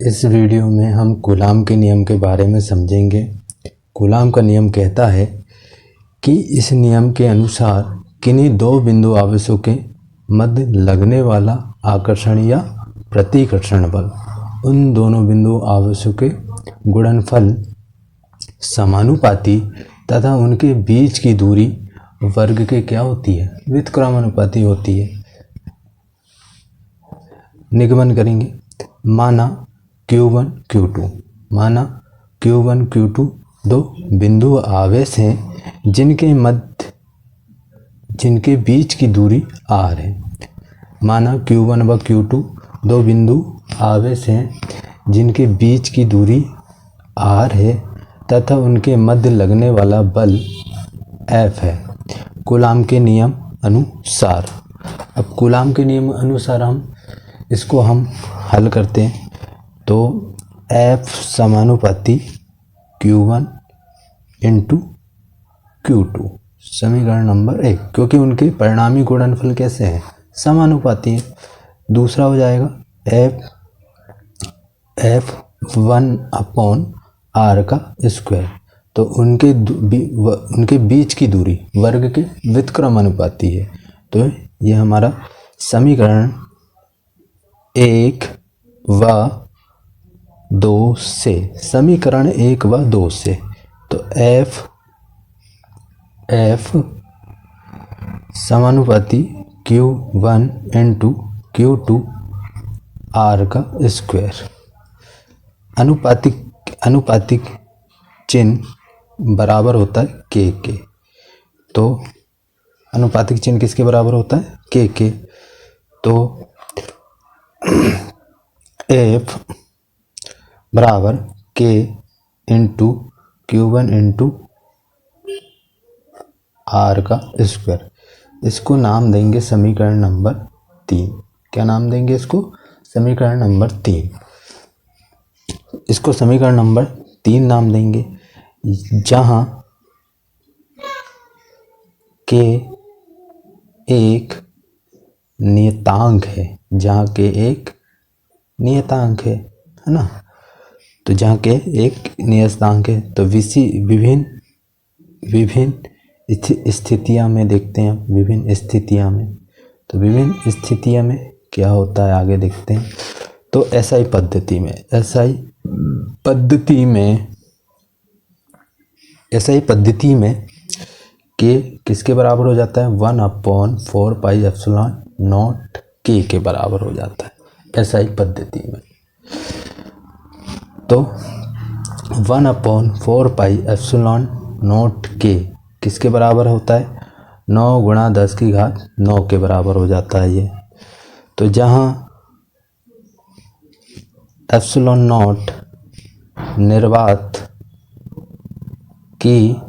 इस वीडियो में हम कूलाम के नियम के बारे में समझेंगे। कूलाम का नियम कहता है कि इस नियम के अनुसार किन्हीं दो बिंदु आवेशों के मध्य लगने वाला आकर्षण या प्रतिकर्षण बल, उन दोनों बिंदु आवेशों के गुणनफल समानुपाती तथा उनके बीच की दूरी वर्ग के क्या होती है, व्युत्क्रमानुपाती होती है। निगमन करेंगे। माना Q1 Q2, माना Q1 Q2 दो बिंदु आवेश हैं जिनके बीच की दूरी r है। माना Q1 व Q2 दो बिंदु आवेश हैं जिनके बीच की दूरी r है तथा उनके मध्य लगने वाला बल F है कूलाम के नियम अनुसार। अब कूलाम के नियम अनुसार इसको हम हल करते हैं तो F समानुपाती Q1 इंटू Q2, समीकरण नंबर 1, क्योंकि उनके परिणामी गुणनफल कैसे हैं, समानुपाती हैं। दूसरा हो जाएगा F1 अपॉन R का स्क्वायर, तो उनके बीच की दूरी वर्ग के व्युत्क्रमानुपाती है। तो ये हमारा समीकरण 1 व 2 से, समीकरण 1 व 2 से, तो F समानुपाती Q1 इंटू Q2 R का स्क्वायर। अनुपातिक चिन्ह बराबर होता है K के, तो अनुपातिक चिन्ह किसके बराबर होता है, K के। तो F बराबर K into Q1 into R का स्क्वायर। इसको नाम देंगे समीकरण नंबर 3। क्या नाम देंगे इसको, समीकरण नंबर 3। इसको समीकरण नंबर 3 नाम देंगे, जहां K एक नियतांक है, जहाँ के एक नियतांक है ना। तो जहाँ के एक नियतांक है तो विभिन्न स्थितियाँ में देखते हैं, विभिन्न स्थितियाँ में, तो विभिन्न स्थितियाँ में क्या होता है आगे देखते हैं। तो SI पद्धति में K किसके बराबर हो जाता है, 1/4 पाई एप्सिलॉन नॉट K के बराबर हो जाता है SI पद्धति में। तो 1/4 पाई एप्सिलॉन नॉट K किसके बराबर होता है, 9 गुणा 10 की घात 9 के बराबर हो जाता है ये। तो जहाँ एप्सिलॉन नॉट निर्वात की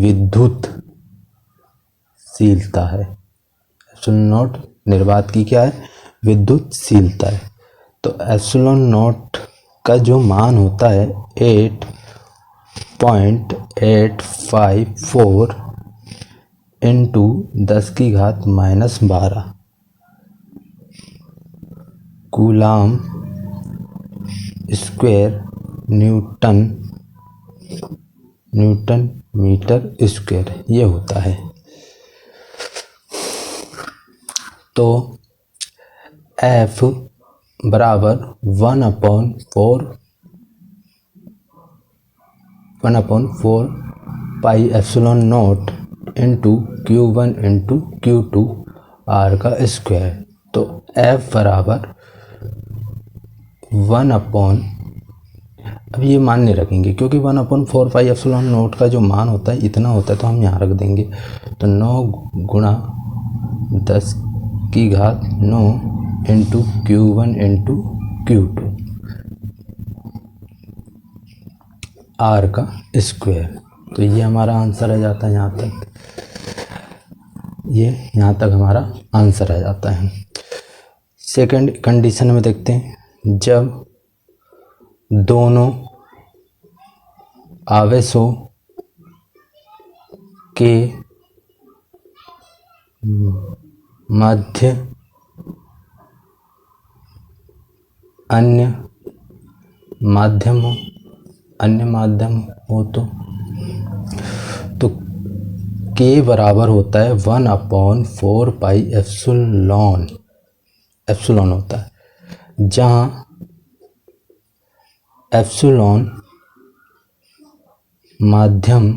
विद्युतशीलता है, एप्सिलॉन नॉट निर्वात की क्या है, विद्युतशीलता है। तो एप्सिलॉन नॉट का जो मान होता है 8.854 इंटू 10 की घात -12 coulomb square newton metre square ये होता है। तो F बराबर 1/4 pi epsilon not into Q1 into Q2 R का स्क्वायर। तो F बराबर 1/, अब ये मान नहीं रखेंगे क्योंकि 1/4 पाई एप्सिलॉन नॉट का जो मान होता है इतना होता है, तो हम यहाँ रख देंगे। तो 9 गुणा 10 की घात 9 into Q1 into Q2 R का स्क्वायर। तो ये हमारा आंसर आ जाता है यहाँ तक, ये यहाँ तक हमारा आंसर आ जाता है। सेकंड कंडीशन में देखते हैं, जब दोनों आवेशों के मध्य अन्य माध्यम हो तो के बराबर होता है 1/4 पाई एप्सिलॉन होता है, जहाँ एप्सिलॉन माध्यम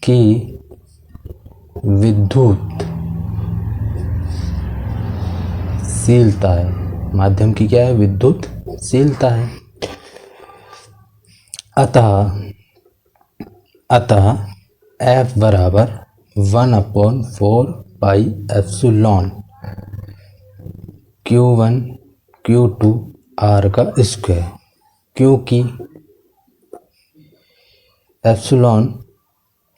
की विद्युत शीलता है। माध्यम की क्या है? विद्युत शीलता है। अतः F बराबर 1/4 pi epsilon Q1 Q2 R का स्क्वायर, क्योंकि एप्सिलॉन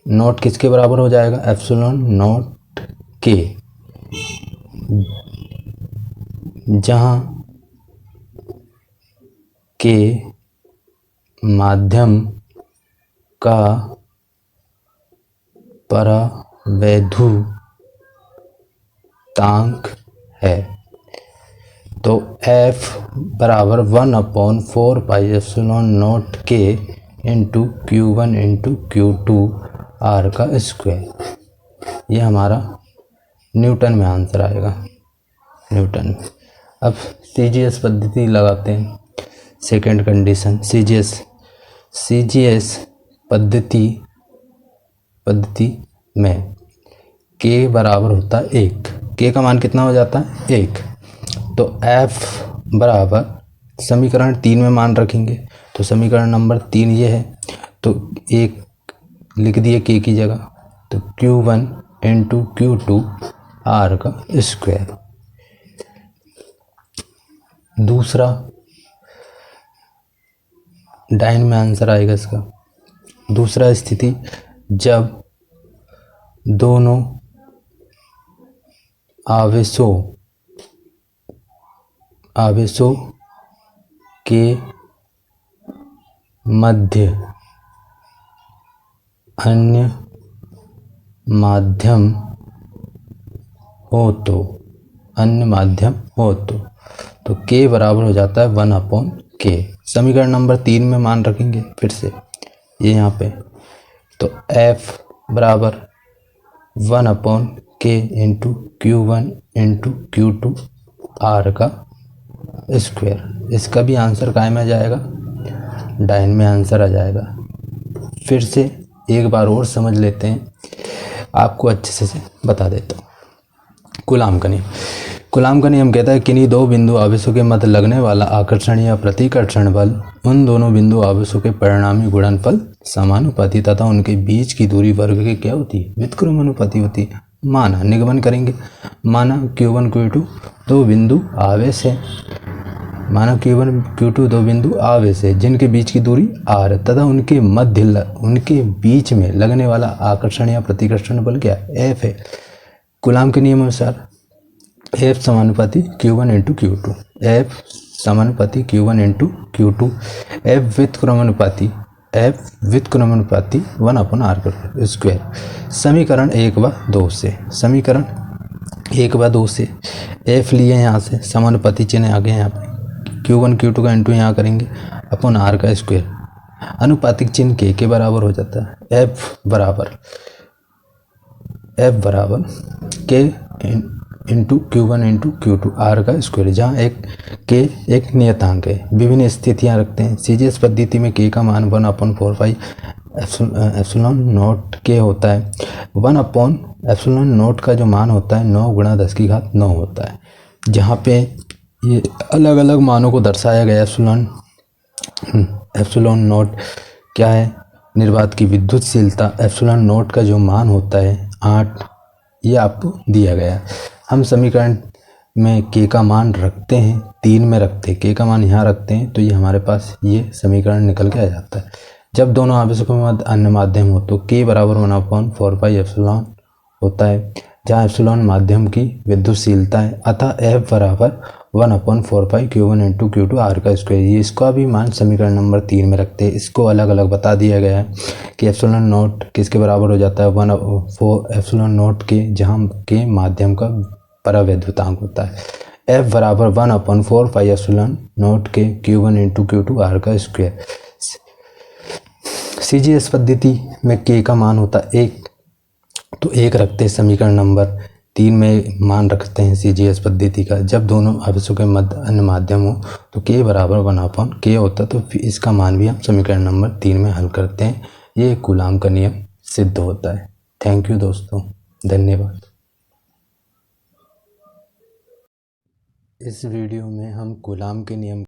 नॉट किसके बराबर हो जाएगा? एप्सिलॉन नॉट के, जहाँ के माध्यम का परावैद्युतांक है। तो F बराबर 1/4 पाई एप्सिलॉन नॉट के into Q1 into Q2 R का स्क्वायर। ये हमारा न्यूटन में आंसर आएगा, न्यूटन में। अब CGS पद्धति लगाते हैं। सेकेंड कंडीशन CGS पद्धति में k बराबर होता है 1। k का मान कितना हो जाता है? 1। तो F बराबर समीकरण 3 में मान रखेंगे, तो समीकरण नंबर 3 ये है, तो 1 लिख दिए k की जगह, तो Q1 इंटू Q2 R का स्क्वायर। दूसरा डाइन में आंसर आएगा इसका। दूसरा स्थिति, जब दोनों आवेशों के मध्य अन्य माध्यम हो तो k बराबर हो जाता है 1/k। समीकरण नंबर 3 में मान रखेंगे फिर से ये यहाँ पे, तो F बराबर 1/k into Q1 into Q2 R का स्क्वायर। इसका भी आंसर काय में आ जाएगा? डाइन में आंसर आ जाएगा। फिर से एक बार और समझ लेते हैं, आपको अच्छे से बता देता हूँ। कूलाम का नियम कहता है किन्हीं दो बिंदु आवेशों के मध्य लगने वाला आकर्षण या प्रतिकर्षण बल उन दोनों बिंदु आवेशों के परिणामी गुणनफल समानुपाती तथा उनके बीच की दूरी वर्ग के क्या होती है? व्युत्क्रमानुपाती होती है। माना, निगमन करेंगे, माना Q1 Q2 दो बिंदु आवेश है, माना Q1 Q2 दो बिंदु आवेश है जिनके बीच की दूरी r तथा उनके बीच में लगने वाला आकर्षण या प्रतिकर्षण बल क्या है? F है। कूलाम के नियम अनुसार F समानुपाती Q1 इंटू Q2, F समानुपाती Q1 into Q2, F व्युत्क्रमानुपाती 1/r का स्क्वायर। समीकरण 1 व 2 से F लिए यहाँ से, समानुपाती चिन्ह आ गए यहाँ पे, Q1 Q2 का इंटू यहाँ करेंगे अपन r का स्क्वायर। अनुपातिक चिन्ह k के बराबर हो जाता है। F बराबर k into Q1 into Q2 R का स्क्वायर, जहाँ k एक नियतांक है। विभिन्न स्थितियाँ रखते हैं। CGS पद्धति में k का मान 1/4 पाई एप्सिलॉन नॉट k होता है। 1 एप्सिलॉन नॉट का जो मान होता है 9 × 10⁹ होता है, जहाँ पे ये अलग अलग मानों को दर्शाया गया। एप्सिलॉन नॉट क्या है? निर्वात की विद्युतशीलता। एप्सिलॉन नॉट का जो मान होता है 8, ये आपको दिया गया है। हम समीकरण में k का मान रखते हैं, 3 में रखते हैं, k का मान यहाँ रखते हैं, तो ये हमारे पास ये समीकरण निकल के आ जाता है। जब दोनों आवेशों के मध्य अन्य माध्यम हो तो k बराबर 1/4 पाई एप्सिलॉन होता है, जहाँ एप्सिलॉन माध्यम की विद्युतशीलता है। अतः F बराबर 1/4 पाई Q1 इंटू Q2 R का स्क्वायर। ये इसका भी मान समीकरण नंबर 3 में रखते हैं। इसको अलग अलग बता दिया गया है कि एप्सिलॉन नॉट किसके बराबर हो जाता है? 1/4 एप्सिलॉन नॉट के, जहाँ के माध्यम का परावैद्युतांक होता है। F बराबर 1/4 पाई नॉट के Q1 इंटू Q2 R का स्क्वायर। CGS पद्धति में K का मान होता है 1, तो 1 रखते हैं समीकरण नंबर 3 में मान रखते हैं CGS पद्धति का। जब दोनों आवेशों के मध्य अन्य माध्यम हो तो K बराबर 1/K होता है, तो फिर इसका मान भी हम समीकरण नंबर 3 में हल करते हैं। ये कूलाम का नियम सिद्ध होता है। थैंक यू दोस्तों, धन्यवाद। इस वीडियो में हम कूलाम के नियम